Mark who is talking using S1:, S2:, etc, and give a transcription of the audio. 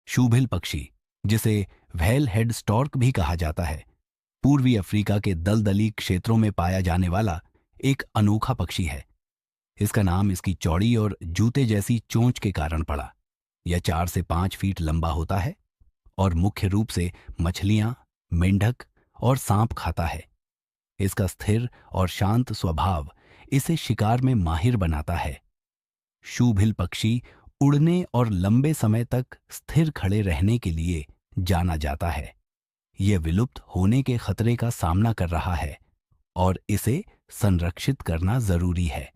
S1: शूभिल पक्षी, जिसे whale head stork भी कहा जाता है, पूर्वी अफ्रीका के दलदली क्षेत्रों में पाया जाने वाला एक अनोखा पक्षी है। इसका नाम इसकी चौड़ी और जूते जैसी चोंच के कारण पड़ा। यह 4 से 5 फीट लंबा होता है और मुख्य रूप से मछलियां, मेंढक और सांप खाता है। इसका स्थिर और शांत स्वभाव इसे शिकार में माहिर बनाता है। शूभिल पक्षी उड़ने और लंबे समय तक स्थिर खड़े रहने के लिए जाना जाता है। यह विलुप्त होने के खतरे का सामना कर रहा है और इसे संरक्षित करना जरूरी है।